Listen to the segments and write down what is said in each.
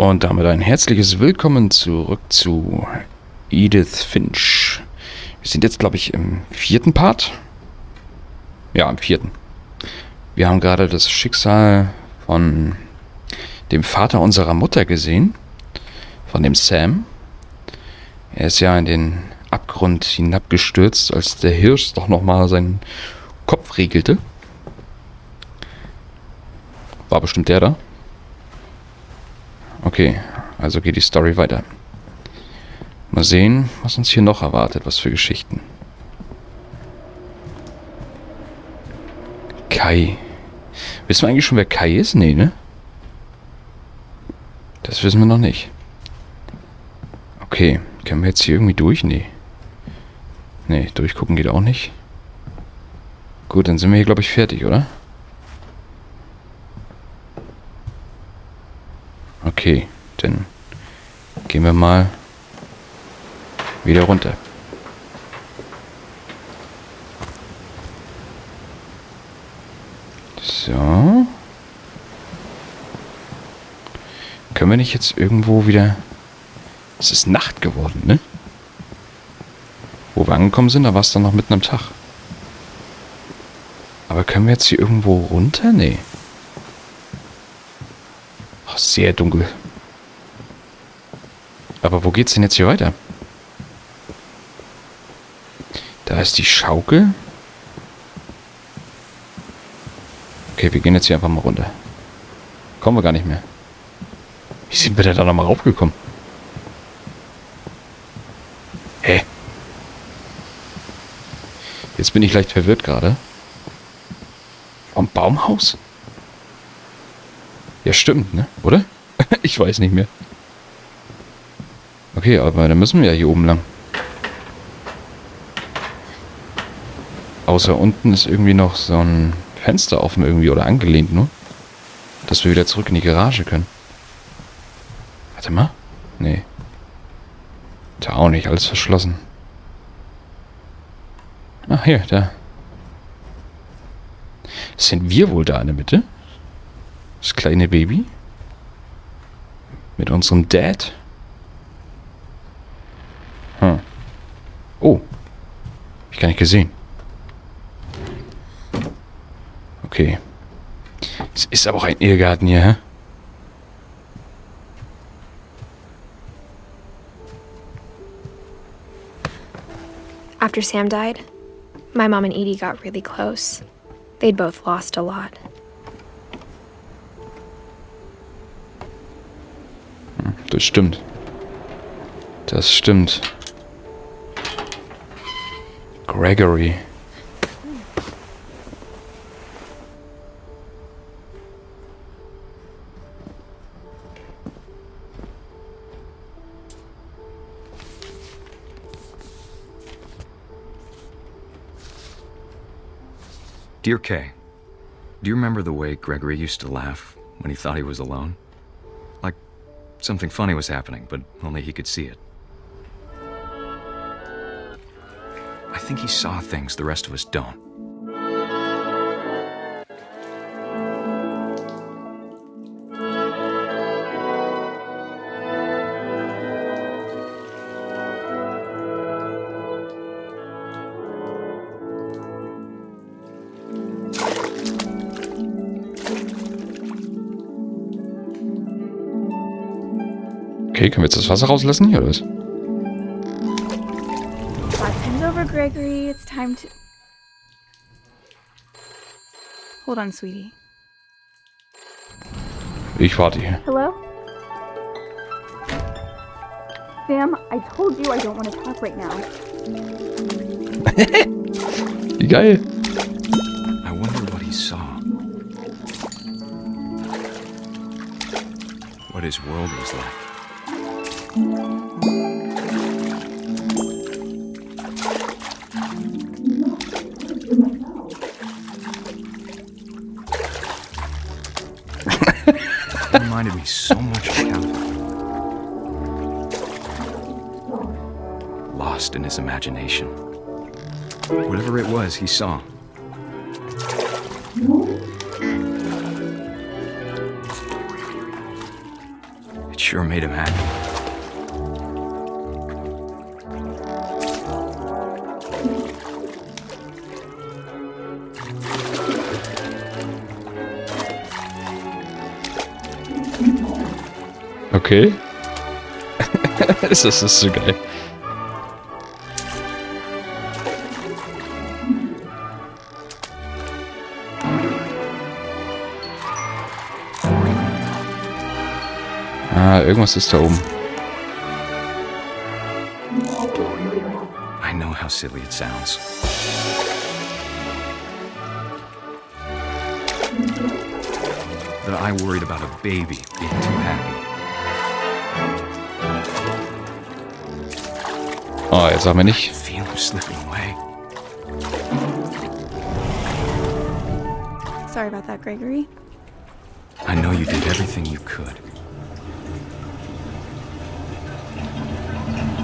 Und damit ein herzliches Willkommen zurück zu Edith Finch. Wir sind jetzt, glaube ich, im 4. Part. Ja, im 4. Wir haben gerade das Schicksal von dem Vater unserer Mutter gesehen. Von dem Sam. Er ist ja in den Abgrund hinabgestürzt, als der Hirsch doch nochmal seinen Kopf riegelte. War bestimmt der da. Okay, also geht die Story weiter. Mal sehen, was uns hier noch erwartet, was für Geschichten. Kai. Wissen wir eigentlich schon, wer Kai ist? Nee, ne? Das wissen wir noch nicht. Okay, können wir jetzt hier irgendwie durch? Nee. Nee, durchgucken geht auch nicht. Gut, dann sind wir hier, glaube ich, fertig, oder? Okay, dann gehen wir mal wieder runter. So. Können wir nicht jetzt irgendwo wieder... Es ist Nacht geworden, ne? Wo wir angekommen sind, da war es dann noch mitten am Tag. Aber können wir jetzt hier irgendwo runter? Nee. Oh, sehr dunkel. Aber wo geht's denn jetzt hier weiter? Da ist die Schaukel. Okay, wir gehen jetzt hier einfach mal runter. Kommen wir gar nicht mehr. Wie sind wir denn da nochmal raufgekommen? Hä? Jetzt bin ich leicht verwirrt gerade. Vom Baumhaus? Ja, stimmt, ne? Oder? Ich weiß nicht mehr. Okay, aber dann müssen wir ja hier oben lang. Außer unten ist irgendwie noch so ein Fenster offen irgendwie oder angelehnt nur. Dass wir wieder zurück in die Garage können. Warte mal. Nee. Da auch nicht, alles verschlossen. Ach, hier, da. Sind wir wohl da in der Mitte? Das kleine Baby? Mit unserem Dad? Hm. Oh. Hab ich gar nicht gesehen. Okay. Es ist aber auch ein Irrgarten hier, hä? After Sam died, my mom and Edie got really close. They'd both lost a lot. Das stimmt. Das stimmt. Gregory. Dear Kay, do you remember the way Gregory used to laugh when he thought he was alone? Like something funny was happening, but only he could see it. I think he saw things the rest of us don't. Okay, können wir jetzt das Wasser rauslassen hier, oder was? Hand over, Gregory. It's time to... Hold on, sweetie. Ich warte hier. Hello? Sam, I told you I don't want to talk right now. Wie geil. I wonder what he saw. What his world was like. It reminded me so much of Calvin. Lost in his imagination. Whatever it was, he saw. sure made him happy. Okay. Das ist so geil. Ah, irgendwas ist da oben. I know how silly it sounds. That I worried about a baby being too happy. Oh, jetzt sag mir nicht. I feel him slipping away. Sorry about that, Gregory. I know you did everything you could.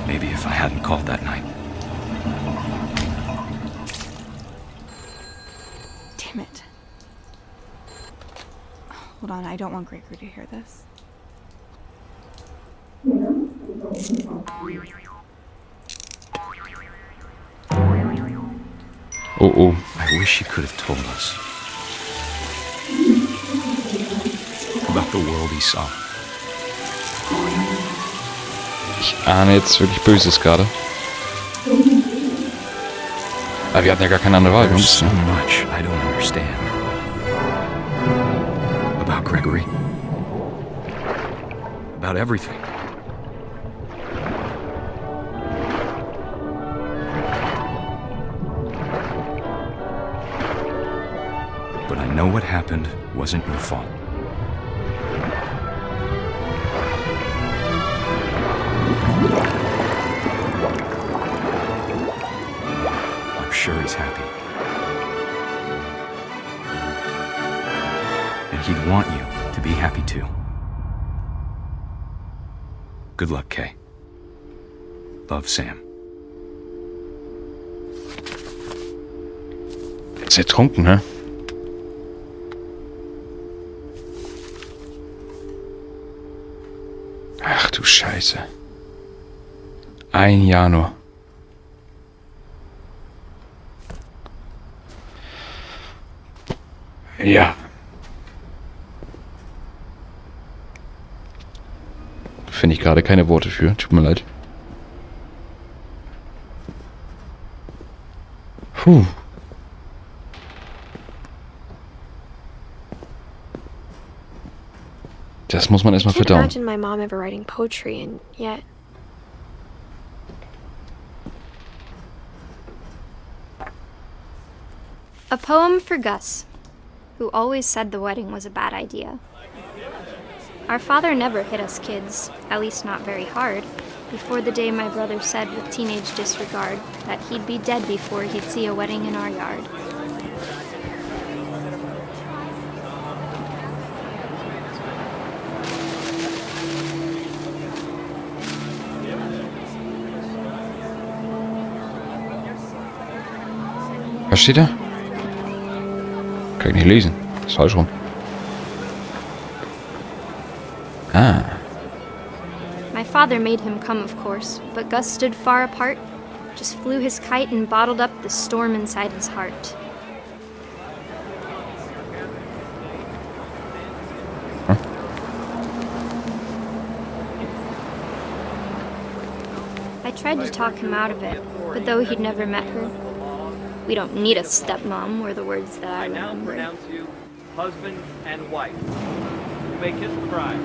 Maybe if I hadn't called that night. Damn it. Hold on, I don't want Gregory to hear this. Oh, oh. I wish you could have told us about the world he saw. Ich ahne jetzt wirklich Böses gerade. Aber wir hatten ja gar keine andere Wahl. Wir There's so mussten. much I don't understand about Gregory, about everything. But I know what happened wasn't your fault. I'm sure he's happy. And he'd want you to be happy too. Good luck, Kay. Love, Sam. Ist ertrunken, ne? Ach du Scheiße. Ein Jahr nur. Ja. Finde ich gerade keine Worte für. Tut mir leid. Puh. Das muss man erstmal Can't verdauen. imagine my mom ever writing poetry, and yet. A poem for Gus, who always said the wedding was a bad idea. Our father never hit us kids, at least not very hard, before the day my brother said with teenage disregard that he'd be dead before he'd see a wedding in our yard. Was steht da? Kann ich nicht lesen. Ist falsch rum. Ah. My father made him come, of course, but Gus stood far apart, just flew his kite and bottled up the storm inside his heart. Huh? I tried to talk him out of it, but though he'd never met her, "We don't need a stepmom," were the words that I now remember. pronounce you husband and wife. You may kiss the bride.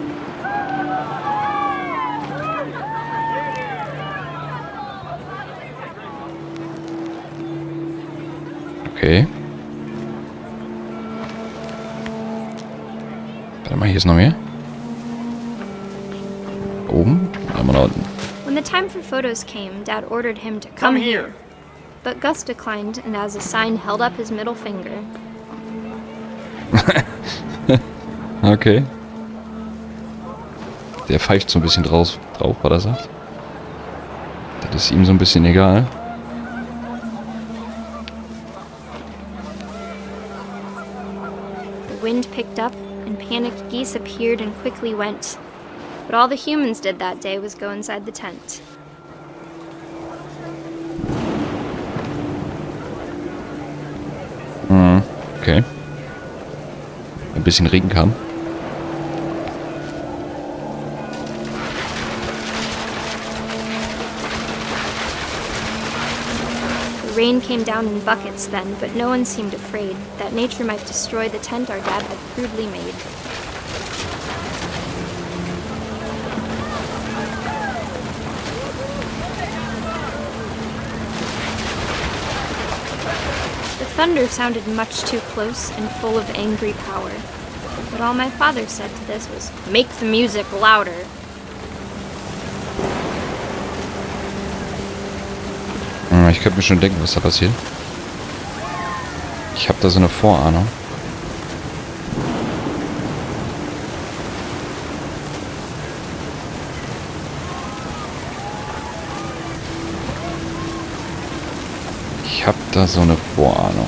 Okay. Warte mal, hier ist noch mehr. Oben? Einmal nach unten. When the time for photos came, Dad ordered him to come here. But Gus declined and as a sign held up his middle finger. Okay. Der pfeift so ein bisschen drauf, was er sagt. Das ist ihm so ein bisschen egal. The wind picked up and panicked geese appeared and quickly went. But all the humans did that day was go inside the tent. Okay. Ein bisschen Regen kam. The rain came down in buckets then, but no one seemed afraid that nature might destroy the tent our dad had crudely made. The thunder sounded much too close and full of angry power. But all my father said to this was, "Make the music louder." Ich könnte mir schon denken, was da passiert. Ich habe da so eine Vorahnung. Ich habe da so eine Vorahnung.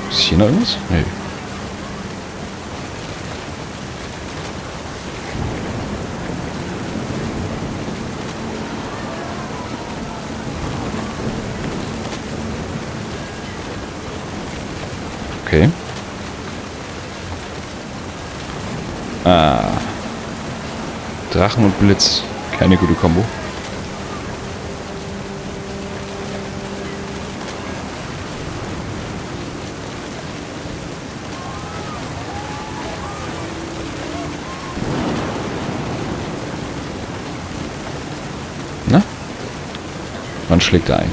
Ist hier noch irgendwas? Nee. Okay. Ah. Drachen und Blitz. Keine gute Kombo. Na? Wann schlägt er ein?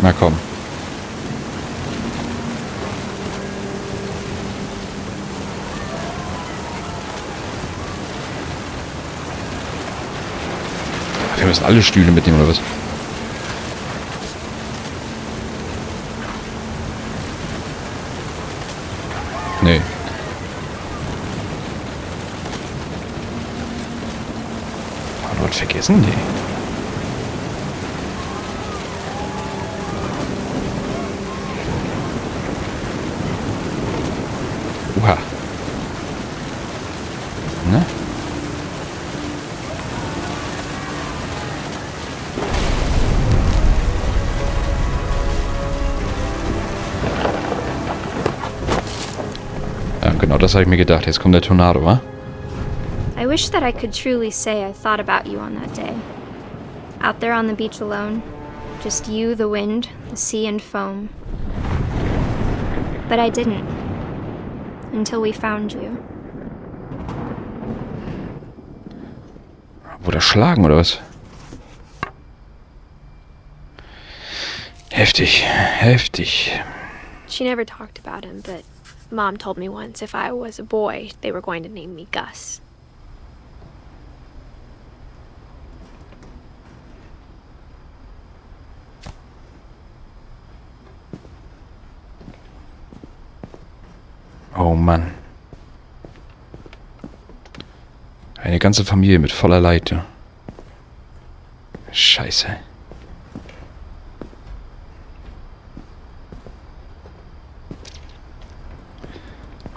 Na komm. Wir müssen alle Stühle mitnehmen, oder was? Nee. Haben wir was vergessen? Nee. Oha. Ne? Ja, genau, das habe ich mir gedacht. Jetzt kommt der Tornado, wa? I wish that I could truly say I thought about you on that day. Out there on the beach alone. Just you, the wind, the sea and foam. But I didn't. Until we found you. Wurde erschlagen, oder was? Heftig, heftig. She never talked about him, but Mom told me once if I was a boy, they were going to name me Gus. Oh Mann. Eine ganze Familie mit voller Leid. Ja. Scheiße.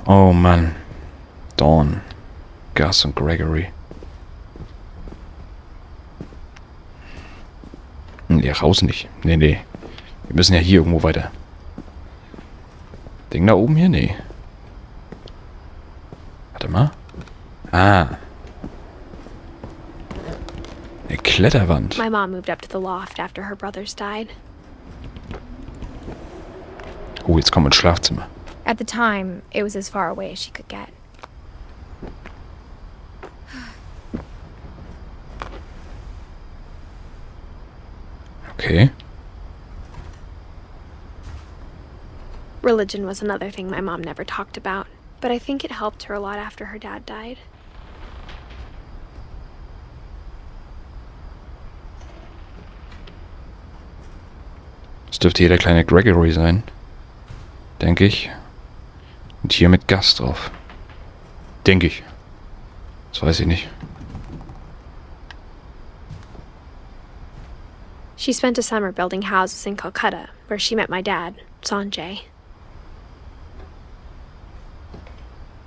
Oh Mann. Dawn. Gus und Gregory. Nee, raus nicht. Nee, nee. Wir müssen ja hier irgendwo weiter. Ding da oben hier? Nee. Warte mal. Ah. Eine Kletterwand. My mom moved up to the loft after her brothers died. Oh, jetzt kommen wir ins Schlafzimmer. At the time, it was as far away as she could get. Okay. Religion was another thing my mom never talked about, but I think it helped her a lot after her dad died. Das dürfte hier der kleine Gregory sein. Denke ich. Und hier mit Gus drauf. Denke ich. Das weiß ich nicht. She spent a summer building houses in Calcutta, where she met my dad, Sanjay.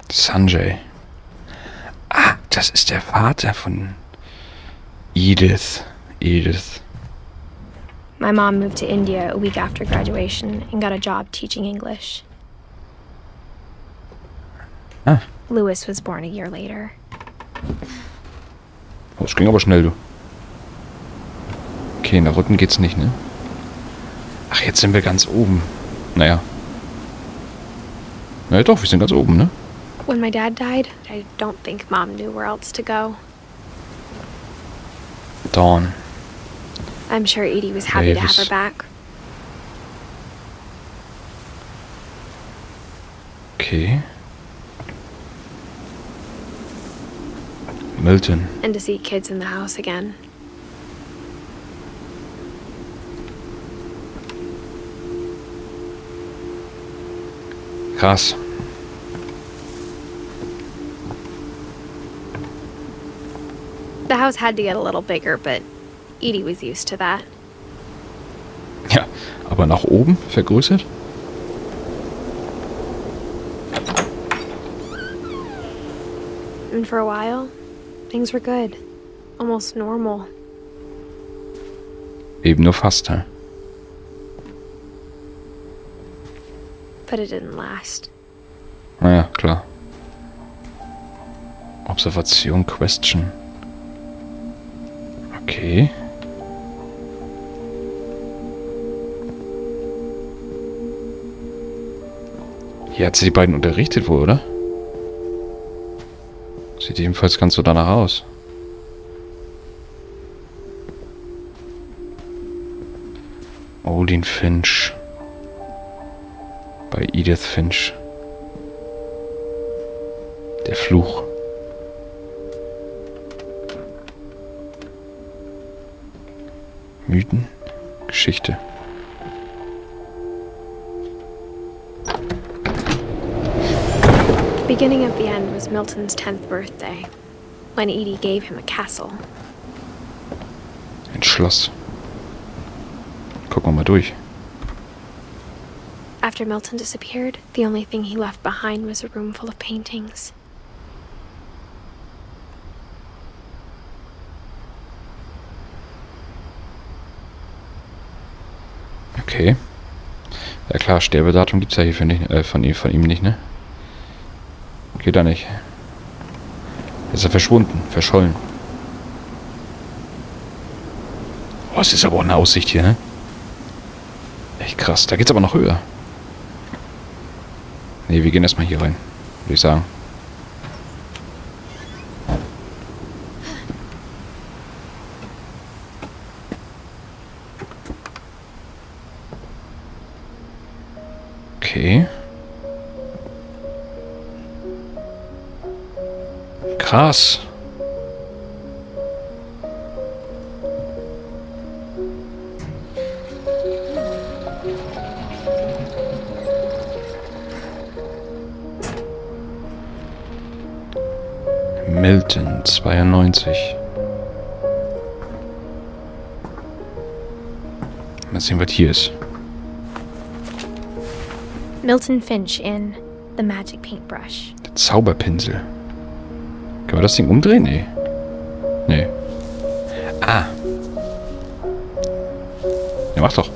Sanjay. Ah, das ist der Vater von Edith. Edith. My mom moved to India a week after graduation and got a job teaching English. Ah. Louis was born a year later. Das ging aber schnell, du. Okay, nach unten geht's nicht, ne? Ach, jetzt sind wir ganz oben. Naja. Naja doch, wir sind ganz oben, ne? When my dad died, I don't think Mom knew where else to go. Dawn. I'm sure Edie was happy to have her Davis. back. Okay. Milton. And to see kids in the house again. Krass. The house had to get a little bigger, but Edie was used to that. Ja, aber nach oben vergrößert? And for a while, things were good. Almost normal. Eben nur fast, hä? But it didn't last. Naja, klar. Observation, Question. Okay. Hier hat sie die beiden unterrichtet wohl, oder? Sieht jedenfalls ganz so danach aus. Odin Finch. Bei Edith Finch. Der Fluch. Mythen. Geschichte. The beginning of the end was Milton's 10th birthday, when Edie gave him a castle. Ein Schloss. Gucken wir mal durch. After Milton disappeared, the only thing he left behind was a room full of paintings. Okay. Ja klar, Sterbedatum gibt's ja hier von ihm nicht, ne? Geht da nicht. Ist er verschwunden, verschollen. Oh, es ist aber auch eine Aussicht hier, ne? Echt krass. Da geht's aber noch höher. Ne, wir gehen erstmal hier rein, würde ich sagen. Okay. Krass. Milton, 92. Mal sehen, was hier ist. Milton Finch in The Magic Paintbrush. Der Zauberpinsel. Können wir das Ding umdrehen? Nee. Nee. Ah. Ja, mach doch.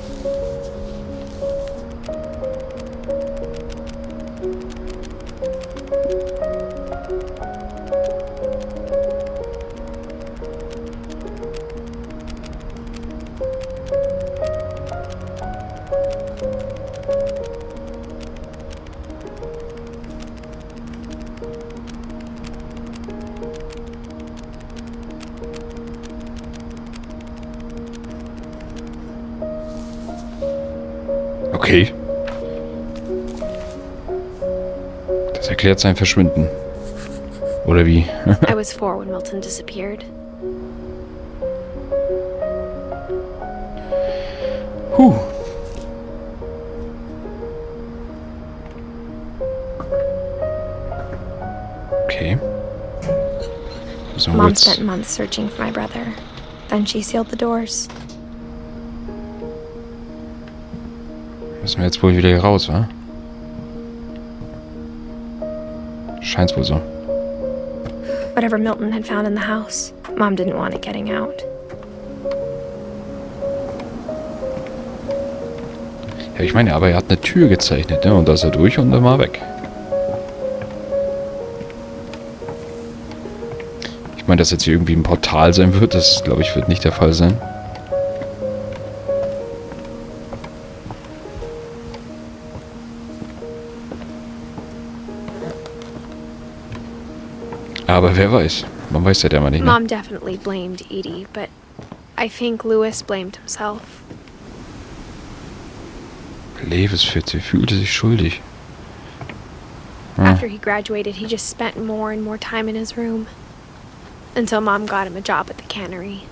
Okay. Das erklärt sein Verschwinden. Oder wie? I was 4 when Milton disappeared. Huh. Okay. So Mom jetzt. spent months searching for my brother. Then she sealed the doors. Müssen wir jetzt wohl wieder hier raus, wa? Scheint's wohl so. Whatever Milton had found in the house, Mom didn't want it getting out. Ja, ich meine, aber er hat eine Tür gezeichnet, ne? Und da ist er durch und dann war weg. Ich meine, dass jetzt hier irgendwie ein Portal sein wird, das, glaube ich, wird nicht der Fall sein. Aber wer weiß. Man weiß ja der mal nicht, ne? Mom definitely blamed Edie, but I think Louis blamed himself. Lewis fühlte sich schuldig. After he graduated, he just spent more and more time in his room. Until Mom got him a job at the cannery.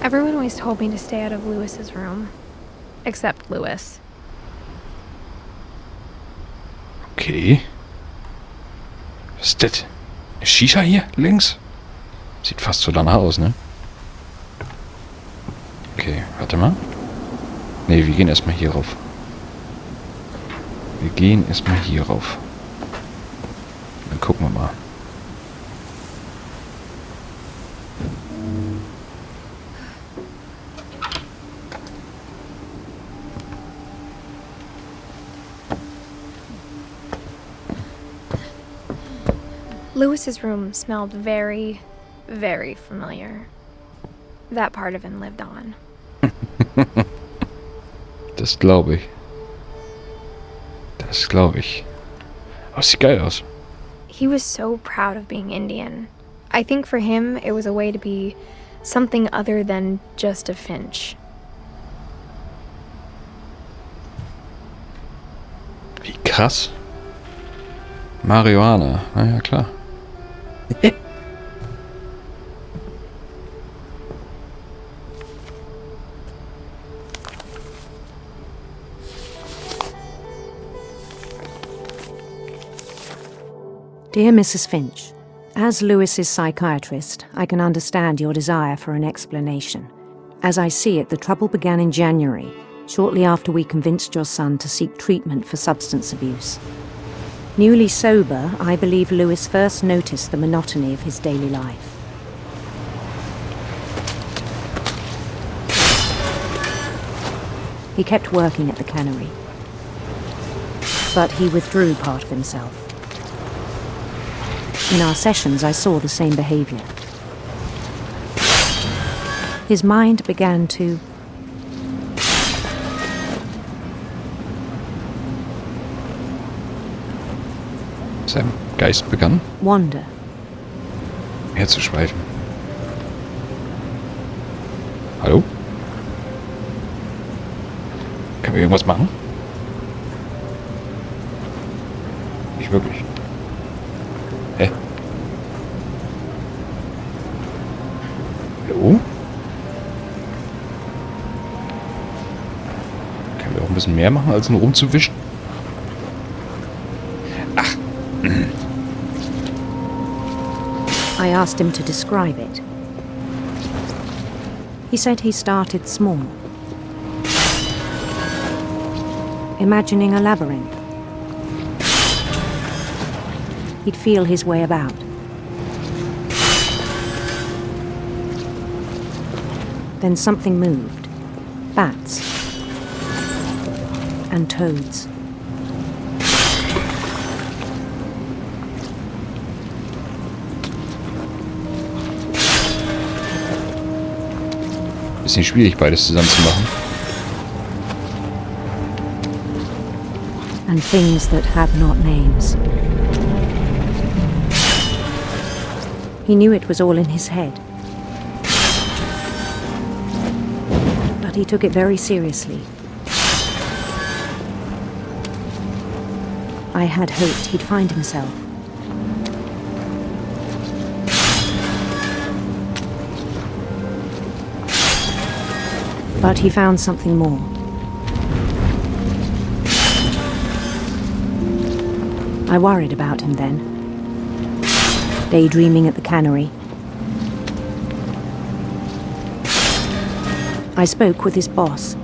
Everyone always told me to stay out of Louis's room. Except Louis. Okay. Was ist das? Eine Shisha hier links? Sieht fast so danach aus, ne? Okay, warte mal. Ne, wir gehen erstmal hier rauf. Wir gehen erstmal hier rauf. Dann gucken wir mal. Louis's room smelled very, very familiar. That part of him lived on. Das glaube ich. Das glaube ich. Aber sieht geil aus. He was so proud of being Indian. I think for him, it was a way to be something other than just a Finch. Wie krass. Marihuana. Na ja, klar. Dear Mrs. Finch, as Lewis's psychiatrist, I can understand your desire for an explanation. As I see it, the trouble began in January, shortly after we convinced your son to seek treatment for substance abuse. Newly sober, I believe Lewis first noticed the monotony of his daily life. He kept working at the cannery, but he withdrew part of himself. In our sessions, I saw the same behavior. His mind began to Sein Geist begann wander. Herzuschweifen. Hallo? Können wir irgendwas machen? Nicht wirklich. Hä? Hallo? Können wir auch ein bisschen mehr machen, als nur rumzuwischen? Ach. I asked him to describe it. He said he started small, imagining a labyrinth. He'd feel his way about. Then something moved. Bats. And toads. Bisschen schwierig, beides zusammen zu machen. And things that have not names. He knew it was all in his head. But he took it very seriously. I had hoped he'd find himself. But he found something more. I worried about him then. Daydreaming at the cannery. I spoke with his boss.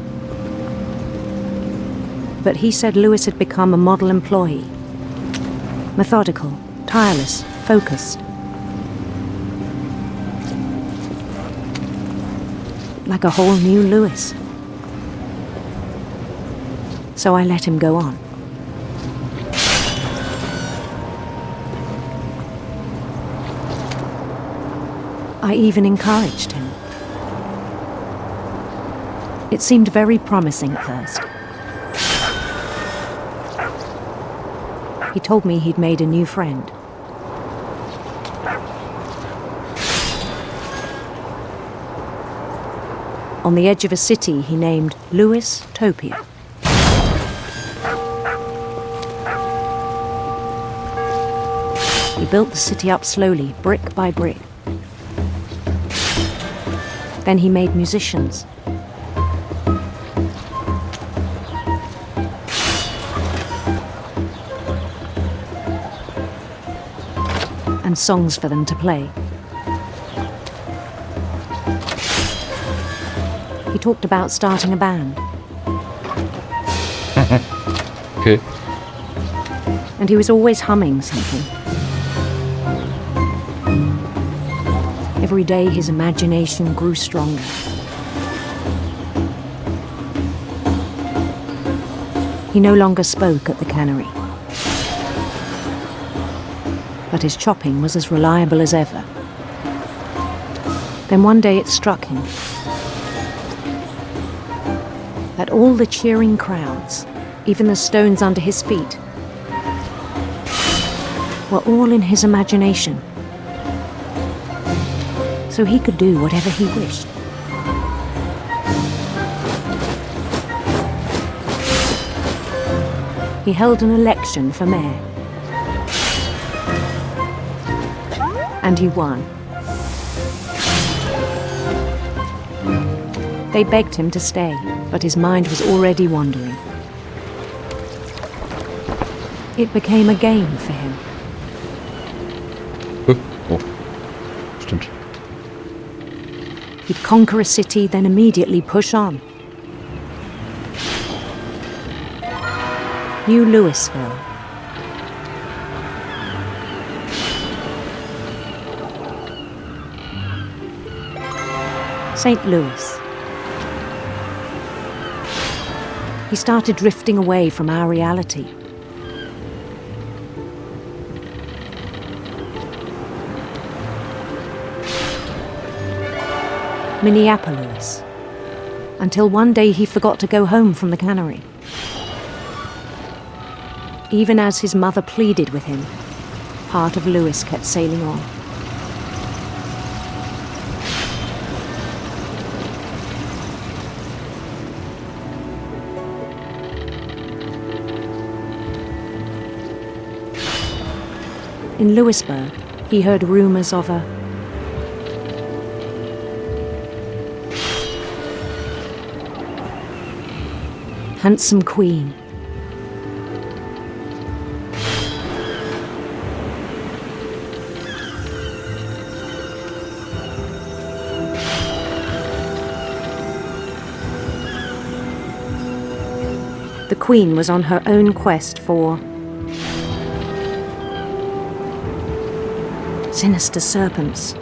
But he said Lewis had become a model employee. Methodical, tireless, focused. Like a whole new Lewis. So I let him go on. I even encouraged him. It seemed very promising at first. He told me he'd made a new friend. On the edge of a city he named Lewis Topia. He built the city up slowly, brick by brick. Then he made musicians. And songs for them to play. He talked about starting a band. Okay. And he was always humming something. Every day his imagination grew stronger. He no longer spoke at the cannery. But his chopping was as reliable as ever. Then one day it struck him that all the cheering crowds, even the stones under his feet, were all in his imagination. So he could do whatever he wished. He held an election for mayor. And he won. They begged him to stay, but his mind was already wandering. It became a game for him. Oh, stimmt. He'd conquer a city, then immediately push on. New Louisville. St. Louis. He started drifting away from our reality. Minneapolis. Until one day he forgot to go home from the cannery. Even as his mother pleaded with him, part of Lewis kept sailing on. In Lewisburg, he heard rumors of a handsome queen. The queen was on her own quest for sinister serpents.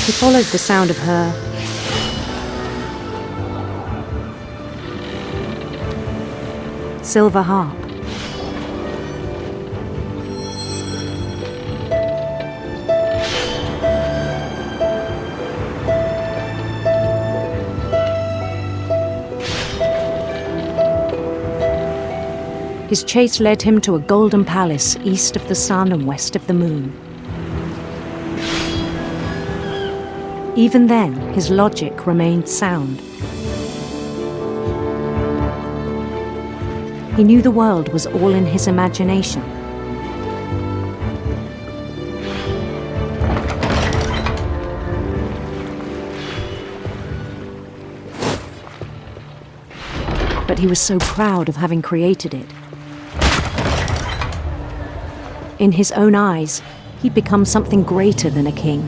He followed the sound of her silver harp. His chase led him to a golden palace east of the sun and west of the moon. Even then, his logic remained sound. He knew the world was all in his imagination. but he was so proud of having created it. In his own eyes, he'd become something greater than a king.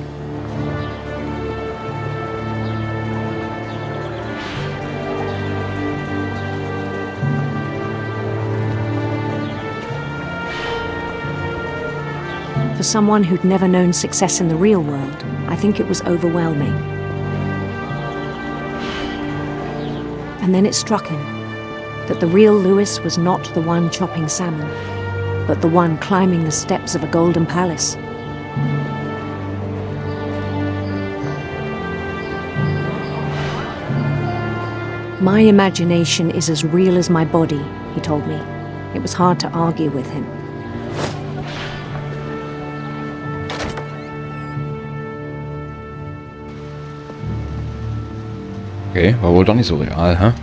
For someone who'd never known success in the real world, I think it was overwhelming. And then it struck him that the real Lewis was not the one chopping salmon, but the one climbing the steps of a golden palace. My imagination is as real as my body, he told me. It was hard to argue with him. Okay, war wohl doch nicht so real, hä?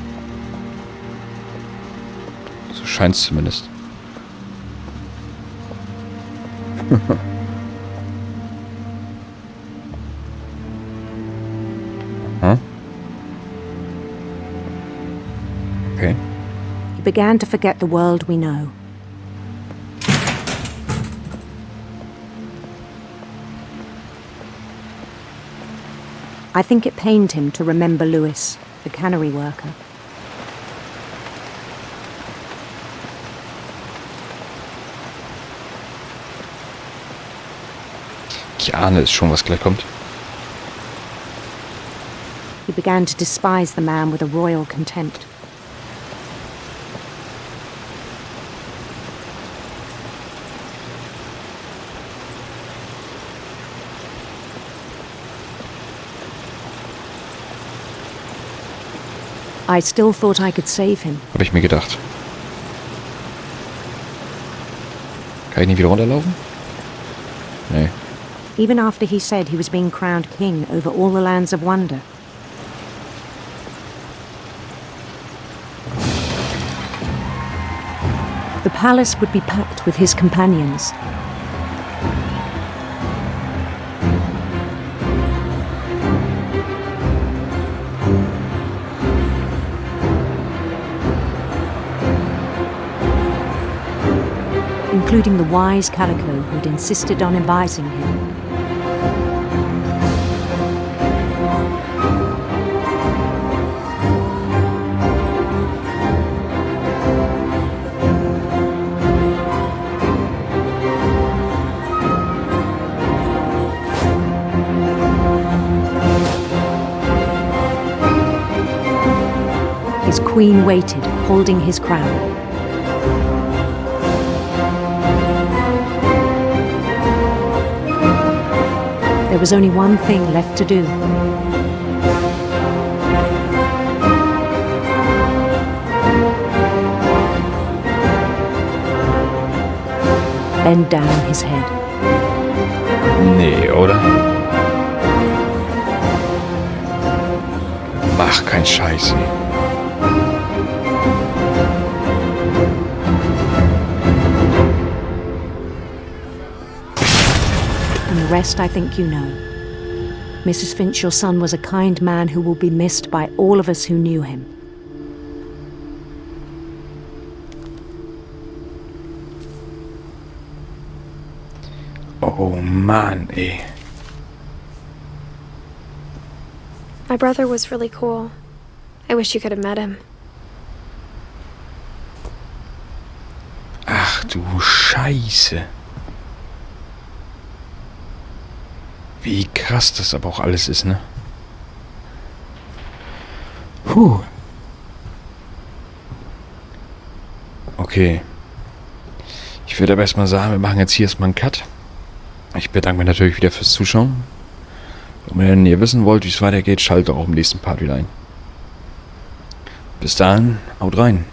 So scheint's zumindest. Huh? Okay. He began to forget the world we know. I think it pained him to remember Lewis, the cannery worker. Ich ahne es schon, was gleich kommt. He began to despise the man with a royal contempt. I still thought I could save him. Habe ich mir gedacht. Kann ich nicht wieder runterlaufen? Nee. Even after he said he was being crowned king over all the lands of wonder. The palace would be packed with his companions. Including the wise Calico who'd insisted on advising him. His queen waited, holding his crown. There was only one thing left to do. Bend down his head. Nee, oder? Mach kein Scheiß. The rest I think you know. Mrs. Finch, your son was a kind man who will be missed by all of us who knew him. Oh Mann, ey. My brother was really cool. I wish you could have met him. Ach du Scheiße. Wie krass das aber auch alles ist, ne? Puh. Okay. Ich würde aber erstmal sagen, wir machen jetzt hier erstmal einen Cut. Ich bedanke mich natürlich wieder fürs Zuschauen. Und wenn ihr wissen wollt, wie es weitergeht, schaltet auch im nächsten Part wieder ein. Bis dahin, haut rein.